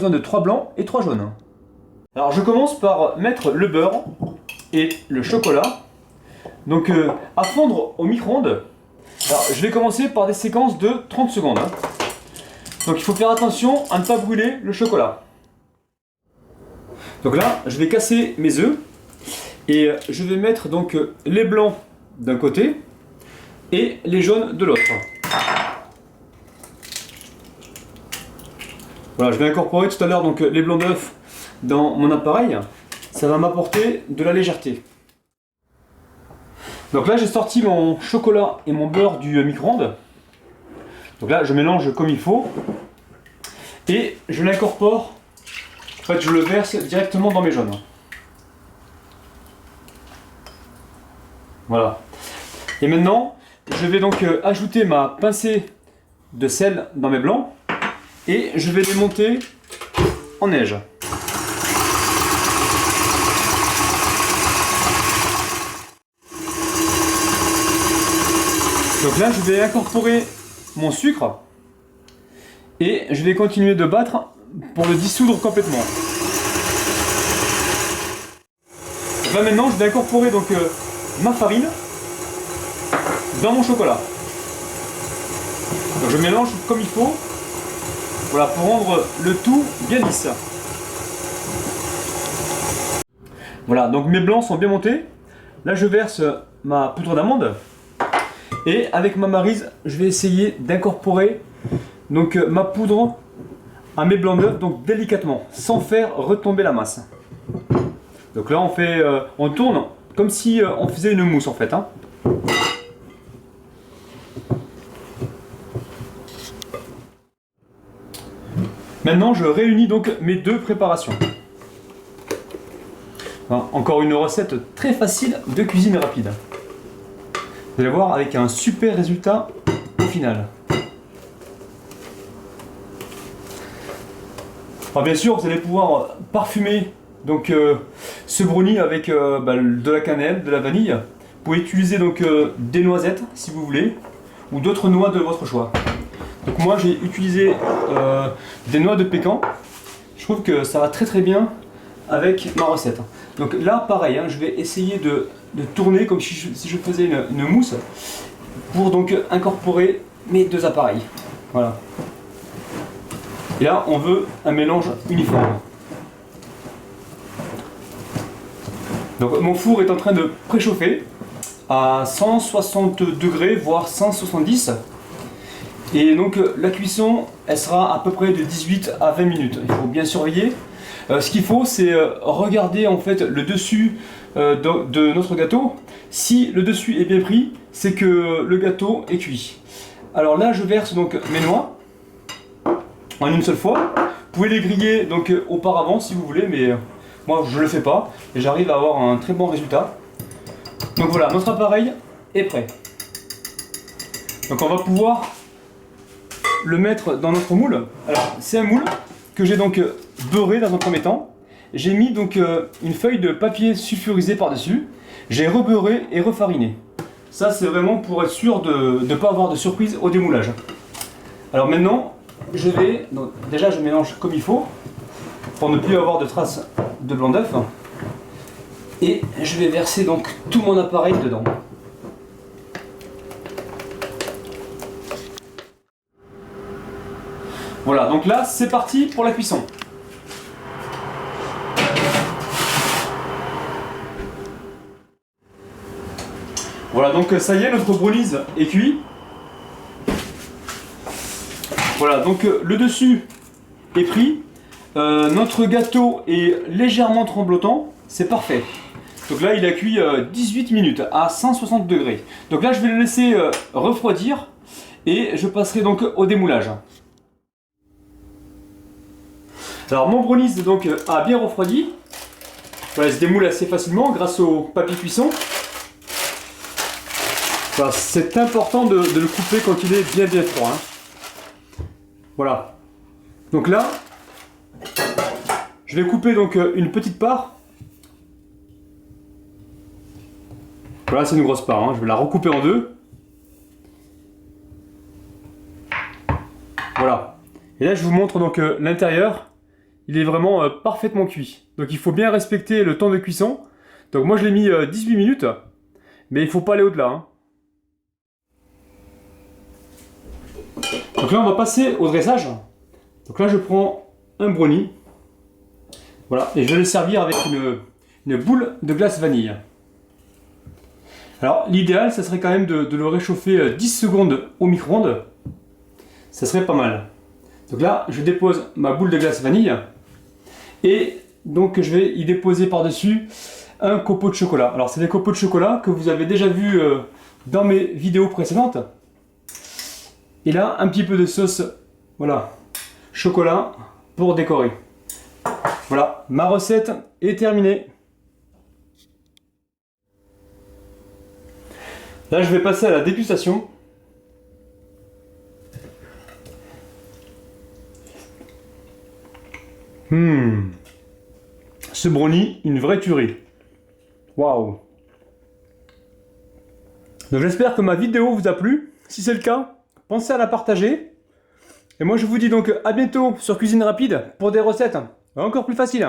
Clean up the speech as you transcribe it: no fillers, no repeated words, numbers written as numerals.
besoin de 3 blancs et 3 jaunes. Alors je commence par mettre le beurre et le chocolat. Donc à fondre au micro-ondes. Alors je vais commencer par des séquences de 30 secondes. Donc il faut faire attention à ne pas brûler le chocolat. Donc là, je vais casser mes œufs et je vais mettre donc les blancs d'un côté et les jaunes de l'autre. Voilà, je vais incorporer tout à l'heure donc les blancs d'œufs dans mon appareil. Ça va m'apporter de la légèreté. Donc là, j'ai sorti mon chocolat et mon beurre du micro-ondes. Donc là, je mélange comme il faut et je l'incorpore. En fait, je le verse directement dans mes jaunes. Voilà. Et maintenant, je vais donc ajouter ma pincée de sel dans mes blancs et je vais les monter en neige. Donc là, je vais incorporer mon sucre et je vais continuer de battre pour le dissoudre complètement. Donc là maintenant, je vais incorporer donc ma farine dans mon chocolat. Donc je mélange comme il faut, voilà, pour rendre le tout bien lisse. Voilà, donc mes blancs sont bien montés. Là, je verse ma poudre d'amande. Et avec ma maryse, je vais essayer d'incorporer donc ma poudre à mes blancs d'œufs, donc délicatement, sans faire retomber la masse. Donc là, on tourne comme si on faisait une mousse en fait. Maintenant, je réunis donc mes deux préparations. Encore une recette très facile de cuisine rapide. Vous allez voir avec un super résultat au final. Alors bien sûr, vous allez pouvoir parfumer donc ce brownie avec de la cannelle, de la vanille. Vous pouvez utiliser donc des noisettes si vous voulez, ou d'autres noix de votre choix. Donc moi j'ai utilisé des noix de pécan. Je trouve que ça va très très bien avec ma recette. Donc là pareil, je vais essayer de tourner comme si je faisais une mousse pour donc incorporer mes deux appareils. Voilà. Et là on veut un mélange uniforme. Donc mon four est en train de préchauffer à 160 degrés voire 170. Et donc la cuisson elle sera à peu près de 18 à 20 minutes. Il faut bien surveiller. Ce qu'il faut c'est regarder en fait le dessus de notre gâteau. Si le dessus est bien pris, c'est que le gâteau est cuit. Alors là je verse donc mes noix en une seule fois. Vous pouvez les griller donc auparavant si vous voulez, mais moi je le fais pas et j'arrive à avoir un très bon résultat. Donc voilà, notre appareil est prêt. Donc on va pouvoir le mettre dans notre moule. Alors c'est un moule que j'ai donc beurré dans un premier temps. J'ai mis donc une feuille de papier sulfurisé par-dessus. J'ai rebeurré et refariné. Ça c'est vraiment pour être sûr de ne pas avoir de surprise au démoulage. Alors maintenant, déjà je mélange comme il faut pour ne plus avoir de traces de blanc d'œuf. Et je vais verser donc tout mon appareil dedans. Voilà, donc là c'est parti pour la cuisson. Voilà, donc ça y est, notre brownies est cuit. Voilà, donc le dessus est pris. Notre gâteau est légèrement tremblotant, c'est parfait. Donc là il a cuit 18 minutes à 160 degrés. Donc là je vais le laisser refroidir et je passerai donc au démoulage. Alors mon brownies donc a bien refroidi. Voilà, il se démoule assez facilement grâce au papier cuisson. Voilà, c'est important de le couper quand il est bien froid. Voilà. Donc là, je vais couper donc une petite part. Voilà, c'est une grosse part. Je vais la recouper en deux. Voilà. Et là, je vous montre donc l'intérieur il est vraiment parfaitement cuit. Donc il faut bien respecter le temps de cuisson. Donc moi je l'ai mis 18 minutes, mais il faut pas aller au-delà, hein. Donc là on va passer au dressage. Donc là je prends un brownie. Voilà, et je vais le servir avec une boule de glace vanille. Alors l'idéal, ça serait quand même de le réchauffer 10 secondes au micro-ondes. Ça serait pas mal. Donc là, je dépose ma boule de glace vanille. Et donc je vais y déposer par-dessus un copeau de chocolat. Alors c'est des copeaux de chocolat que vous avez déjà vu dans mes vidéos précédentes. Et là, un petit peu de sauce, voilà, chocolat pour décorer. Voilà, ma recette est terminée. Là, je vais passer à la dégustation. Ce brownie, une vraie tuerie. Waouh. Donc j'espère que ma vidéo vous a plu. Si c'est le cas, pensez à la partager. Et moi je vous dis donc à bientôt sur Cuisine Rapide pour des recettes encore plus faciles.